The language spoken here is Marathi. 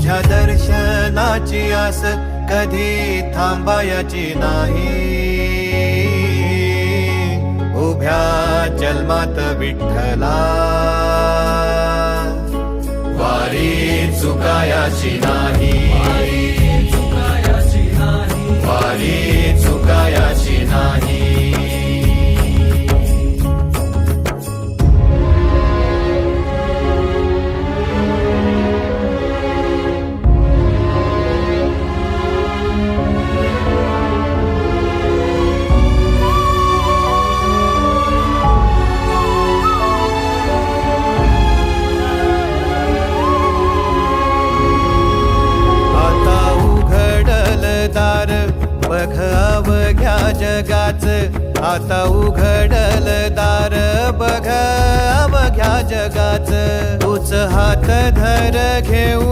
तुझ्या दर्शनाची आस कधी थांबायची नाही. उभ्या जन्मात विठ्ठला वारी चुकायाची नाही. वारी चुकायाची नाही. बघ अवघ्या जगाच, आता उघडल दार बघ अवघ्या जगाच. तूच हात धर घेऊ